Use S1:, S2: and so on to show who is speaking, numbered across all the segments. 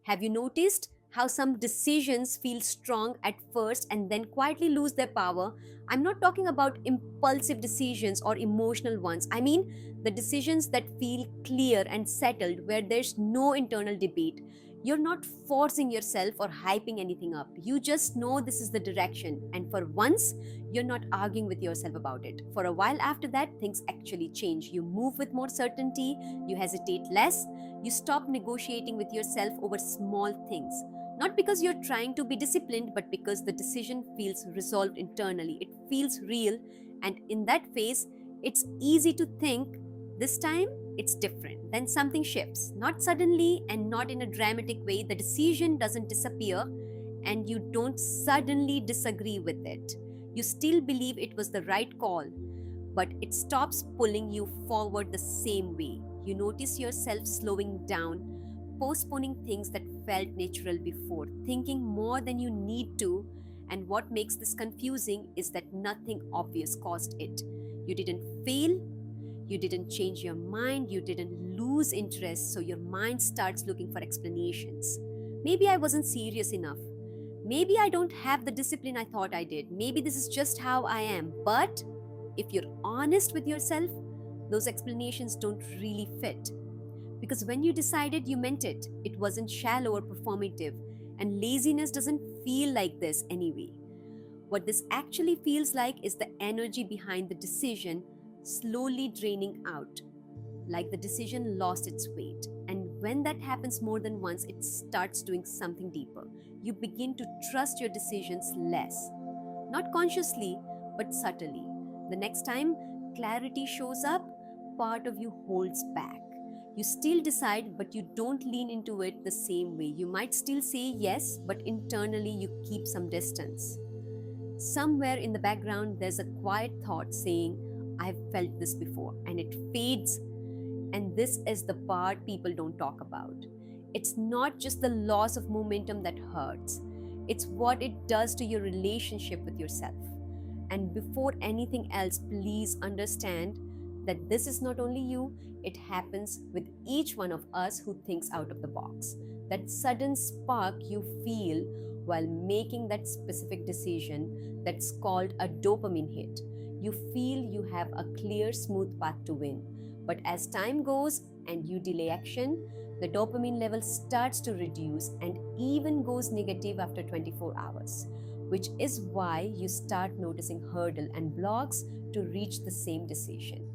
S1: Have you noticed how some decisions feel strong at first and then quietly lose their power? I'm not talking about impulsive decisions or emotional ones. I mean the decisions that feel clear and settled where there's no internal debate. You're not forcing yourself or hyping anything up. You just know this is the direction, and for once, you're not arguing with yourself about it. For a while after that, things actually change. You move with more certainty, you hesitate less, you stop negotiating with yourself over small things. Not because you're trying to be disciplined, but because the decision feels resolved internally. It feels real, and in that phase, it's easy to think this time it's different. Then something shifts, not suddenly and not in a dramatic way. The decision doesn't disappear, and you don't suddenly disagree with it. You still believe it was the right call, but it stops pulling you forward the same way. You notice yourself slowing down, postponing things that felt natural before, thinking more than you need to. And what makes this confusing is that nothing obvious caused it. You didn't fail, you didn't change your mind, you didn't lose interest, so your mind starts looking for explanations. Maybe I wasn't serious enough. Maybe I don't have the discipline I thought I did. Maybe this is just how I am. But if you're honest with yourself, those explanations don't really fit. Because when you decided, you meant it. It wasn't shallow or performative. And laziness doesn't feel like this anyway. What this actually feels like is the energy behind the decision slowly draining out, like the decision lost its weight. And when that happens more than once, it starts doing something deeper. You begin to trust your decisions less, not consciously, but subtly. The next time clarity shows up, part of you holds back. You still decide, but you don't lean into it the same way. You might still say yes, but internally you keep some distance. Somewhere in the background, there's a quiet thought saying, I've felt this before, and it fades. And this is the part people don't talk about. It's not just the loss of momentum that hurts, it's what it does to your relationship with yourself. And before anything else, please understand that this is not only you, it happens with each one of us who thinks out of the box. That sudden spark you feel while making that specific decision, that's called a dopamine hit. You feel you have a clear, smooth path to win. But as time goes and you delay action, the dopamine level starts to reduce and even goes negative after 24 hours, which is why you start noticing hurdle and blocks to reach the same decision.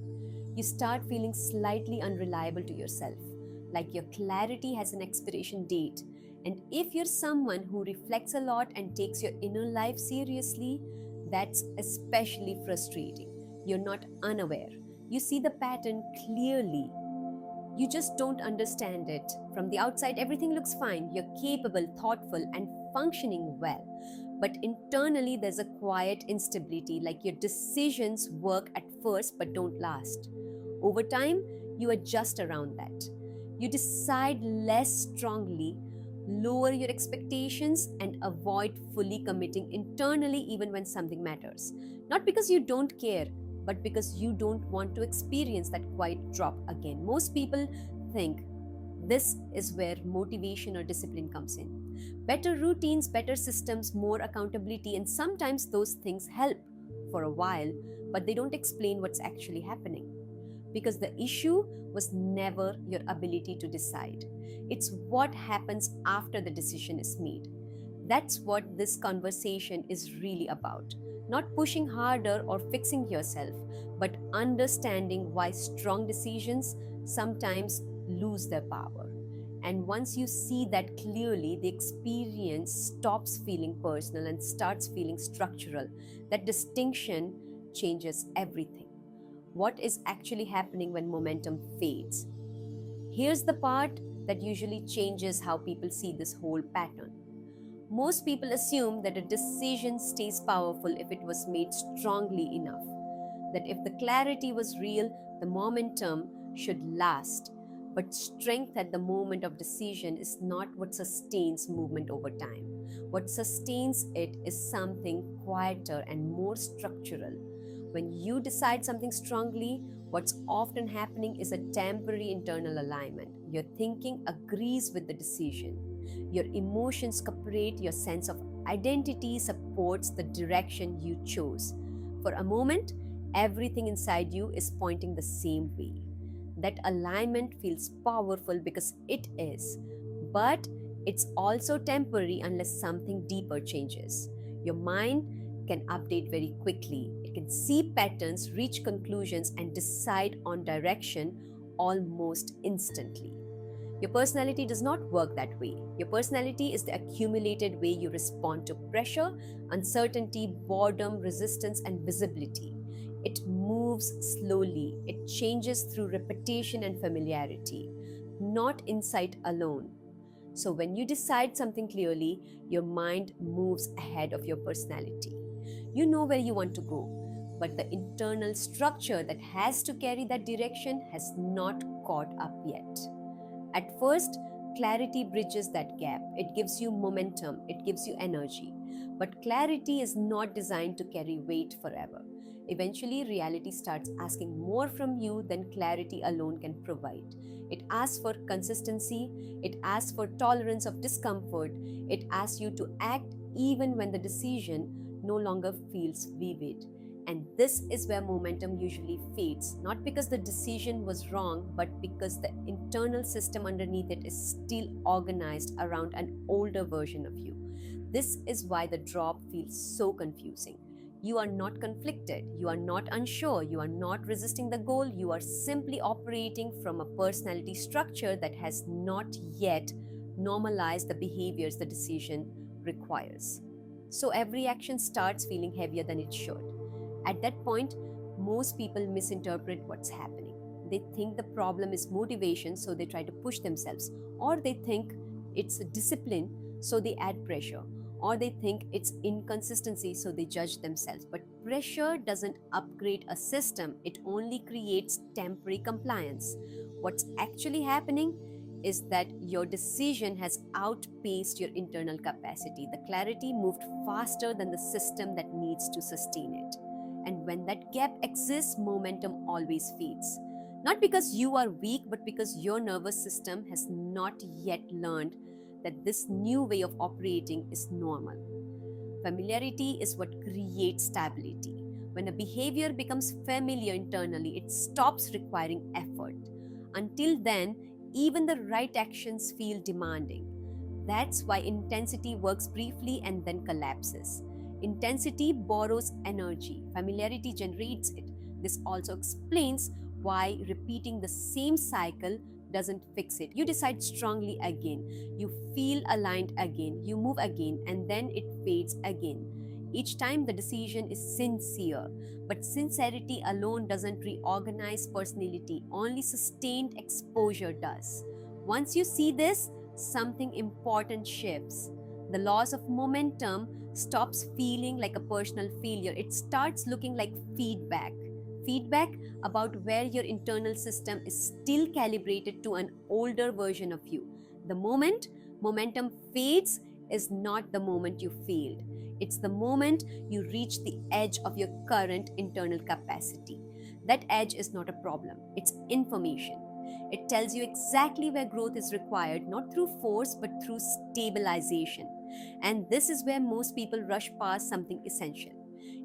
S1: You start feeling slightly unreliable to yourself, like your clarity has an expiration date. And if you're someone who reflects a lot and takes your inner life seriously, that's especially frustrating. You're not unaware. You see the pattern clearly. You just don't understand it. From the outside, everything looks fine. You're capable, thoughtful, and functioning well. But internally, there's a quiet instability, like your decisions work at first but don't last. Over time, you adjust around that. You decide less strongly, lower your expectations, and avoid fully committing internally even when something matters. Not because you don't care, but because you don't want to experience that quiet drop again. Most people think this is where motivation or discipline comes in. Better routines, better systems, more accountability, and sometimes those things help for a while, but they don't explain what's actually happening. Because the issue was never your ability to decide. It's what happens after the decision is made. That's what this conversation is really about. Not pushing harder or fixing yourself, but understanding why strong decisions sometimes lose their power. And once you see that clearly, the experience stops feeling personal and starts feeling structural. That distinction changes everything. What is actually happening when momentum fades? Here's the part that usually changes how people see this whole pattern. Most people assume that a decision stays powerful if it was made strongly enough. That if the clarity was real, the momentum should last. But strength at the moment of decision is not what sustains movement over time. What sustains it is something quieter and more structural. When you decide something strongly, what's often happening is a temporary internal alignment. Your thinking agrees with the decision. Your emotions cooperate, your sense of identity supports the direction you chose. For a moment, everything inside you is pointing the same way. That alignment feels powerful because it is, but it's also temporary unless something deeper changes. Your mind can update very quickly. It can see patterns, reach conclusions, and decide on direction almost instantly. Your personality does not work that way. Your personality is the accumulated way you respond to pressure, uncertainty, boredom, resistance, and visibility. It moves slowly, it changes through repetition and familiarity, not insight alone. So, when you decide something clearly, your mind moves ahead of your personality. You know where you want to go, but the internal structure that has to carry that direction has not caught up yet. At first, clarity bridges that gap. It gives you momentum, it gives you energy. But clarity is not designed to carry weight forever. Eventually, reality starts asking more from you than clarity alone can provide. It asks for consistency, it asks for tolerance of discomfort, it asks you to act even when the decision no longer feels vivid. And this is where momentum usually fades, not because the decision was wrong, but because the internal system underneath it is still organized around an older version of you. This is why the drop feels so confusing. You are not conflicted, you are not unsure, you are not resisting the goal, you are simply operating from a personality structure that has not yet normalized the behaviors the decision requires. So every action starts feeling heavier than it should. At that point, most people misinterpret what's happening. They think the problem is motivation, so they try to push themselves. Or they think it's discipline, so they add pressure. Or they think it's inconsistency, so they judge themselves. But pressure doesn't upgrade a system, it only creates temporary compliance. What's actually happening is that your decision has outpaced your internal capacity. The clarity moved faster than the system that needs to sustain it. And when that gap exists, momentum always fades. Not because you are weak, but because your nervous system has not yet learned that this new way of operating is normal. Familiarity is what creates stability. When a behavior becomes familiar internally, it stops requiring effort. Until then, even the right actions feel demanding. That's why intensity works briefly and then collapses. Intensity borrows energy, familiarity generates it. This also explains why repeating the same cycle doesn't fix it. You decide strongly again, you feel aligned again, you move again, and then it fades again. Each time the decision is sincere, but sincerity alone doesn't reorganize personality, only sustained exposure does. Once you see this, something important shifts. The loss of momentum stops feeling like a personal failure. It starts looking like feedback. Feedback about where your internal system is still calibrated to an older version of you. The moment momentum fades is not the moment you failed. It's the moment you reach the edge of your current internal capacity. That edge is not a problem, it's information. It tells you exactly where growth is required, not through force but through stabilization. And this is where most people rush past something essential.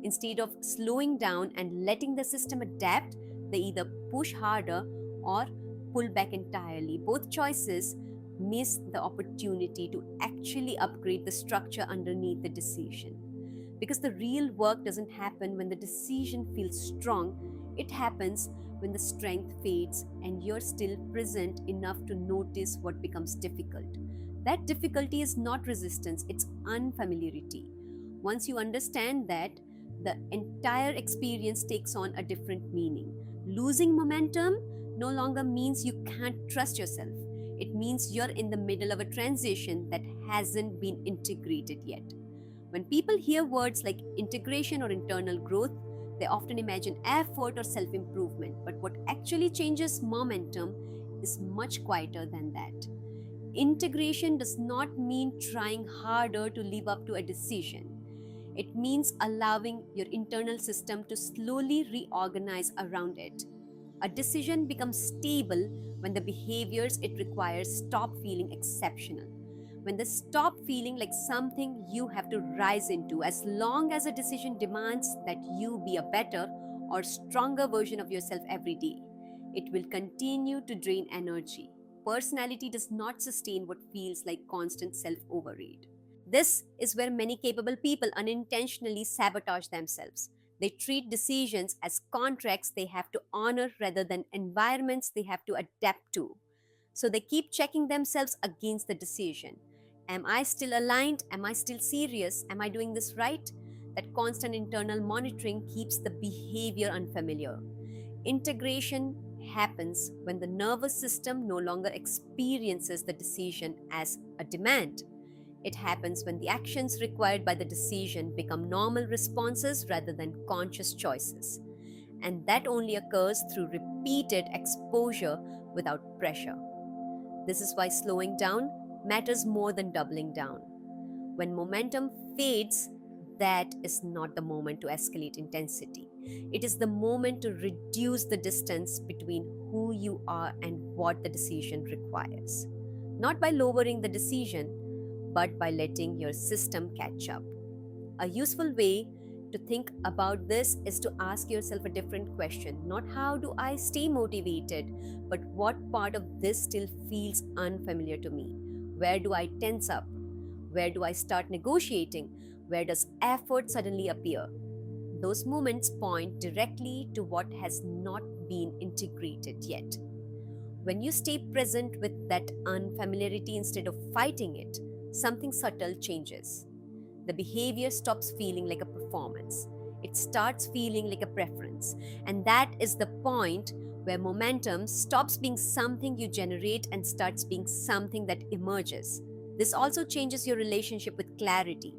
S1: Instead of slowing down and letting the system adapt, they either push harder or pull back entirely. Both choices miss the opportunity to actually upgrade the structure underneath the decision. Because the real work doesn't happen when the decision feels strong, it happens when the strength fades and you're still present enough to notice what becomes difficult. That difficulty is not resistance, it's unfamiliarity. Once you understand that, the entire experience takes on a different meaning. Losing momentum no longer means you can't trust yourself. It means you're in the middle of a transition that hasn't been integrated yet. When people hear words like integration or internal growth, they often imagine effort or self improvement. But what actually changes momentum is much quieter than that. Integration does not mean trying harder to live up to a decision. It means allowing your internal system to slowly reorganize around it. A decision becomes stable when the behaviors it requires stop feeling exceptional, when they stop feeling like something you have to rise into. As long as a decision demands that you be a better or stronger version of yourself every day, it will continue to drain energy. Personality does not sustain what feels like constant self overraid. This is where many capable people unintentionally sabotage themselves. They treat decisions as contracts they have to honor rather than environments they have to adapt to. So they keep checking themselves against the decision. Am I still aligned? Am I still serious? Am I doing this right? That constant internal monitoring keeps the behavior unfamiliar. Integration happens when the nervous system no longer experiences the decision as a demand. It happens when the actions required by the decision become normal responses rather than conscious choices. And that only occurs through repeated exposure without pressure. This is why slowing down matters more than doubling down. When momentum fades, that is not the moment to escalate intensity. It is the moment to reduce the distance between who you are and what the decision requires. Not by lowering the decision, but by letting your system catch up. A useful way to think about this is to ask yourself a different question. Not how do I stay motivated, but what part of this still feels unfamiliar to me? Where do I tense up? Where do I start negotiating? Where does effort suddenly appear? Those moments point directly to what has not been integrated yet. When you stay present with that unfamiliarity instead of fighting it, something subtle changes. The behavior stops feeling like a performance. It starts feeling like a preference. And that is the point where momentum stops being something you generate and starts being something that emerges. This also changes your relationship with clarity.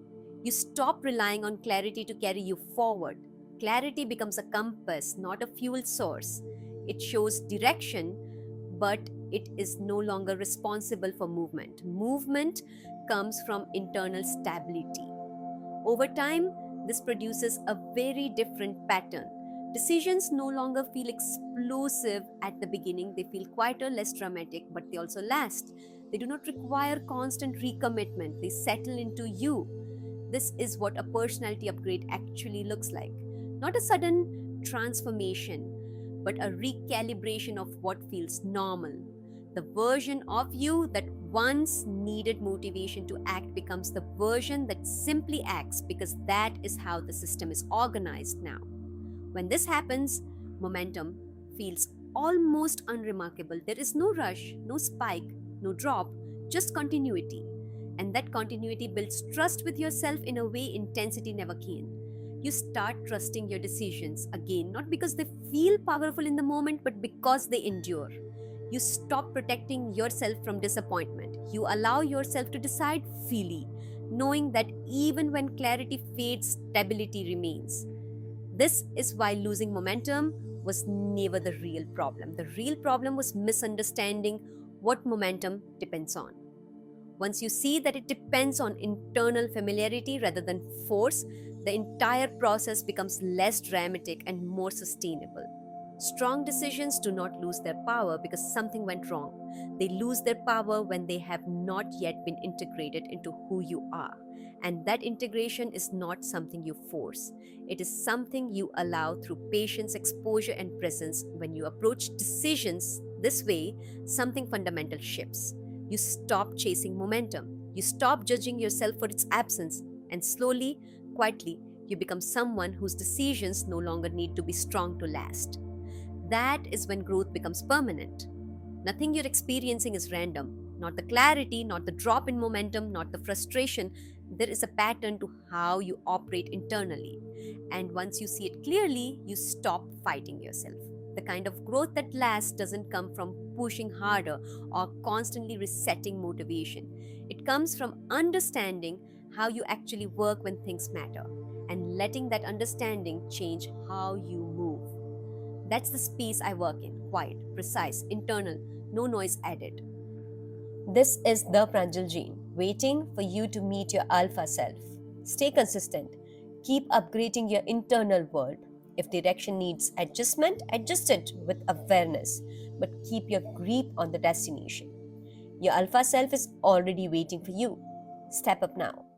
S1: You stop relying on clarity to carry you forward. Clarity becomes a compass, not a fuel source. It shows direction, but it is no longer responsible for movement. Movement comes from internal stability. Over time, this produces a very different pattern. Decisions no longer feel explosive at the beginning, they feel quieter, less dramatic, but they also last. They do not require constant recommitment, they settle into you. This is what a personality upgrade actually looks like. Not a sudden transformation, but a recalibration of what feels normal. The version of you that once needed motivation to act becomes the version that simply acts because that is how the system is organized now. When this happens, momentum feels almost unremarkable. There is no rush, no spike, no drop, just continuity. And that continuity builds trust with yourself in a way intensity never can. You start trusting your decisions again, not because they feel powerful in the moment, but because they endure. You stop protecting yourself from disappointment. You allow yourself to decide freely, knowing that even when clarity fades, stability remains. This is why losing momentum was never the real problem. The real problem was misunderstanding what momentum depends on. Once you see that it depends on internal familiarity rather than force, the entire process becomes less dramatic and more sustainable. Strong decisions do not lose their power because something went wrong. They lose their power when they have not yet been integrated into who you are. And that integration is not something you force. It is something you allow through patience, exposure, and presence. When you approach decisions this way, something fundamental shifts. You stop chasing momentum. You stop judging yourself for its absence. And slowly, quietly, you become someone whose decisions no longer need to be strong to last. That is when growth becomes permanent. Nothing you're experiencing is random. Not the clarity, not the drop in momentum, not the frustration. There is a pattern to how you operate internally. And once you see it clearly, you stop fighting yourself. The kind of growth that lasts doesn't come from pushing harder or constantly resetting motivation. It comes from understanding how you actually work when things matter and letting that understanding change how you move. That's the space I work in, quiet, precise, internal, no noise added. This is the Pranjal Jain, waiting for you to meet your alpha self. Stay consistent. Keep upgrading your internal world. If direction needs adjustment, adjust it with awareness, but keep your grip on the destination. Your alpha self is already waiting for you. Step up now.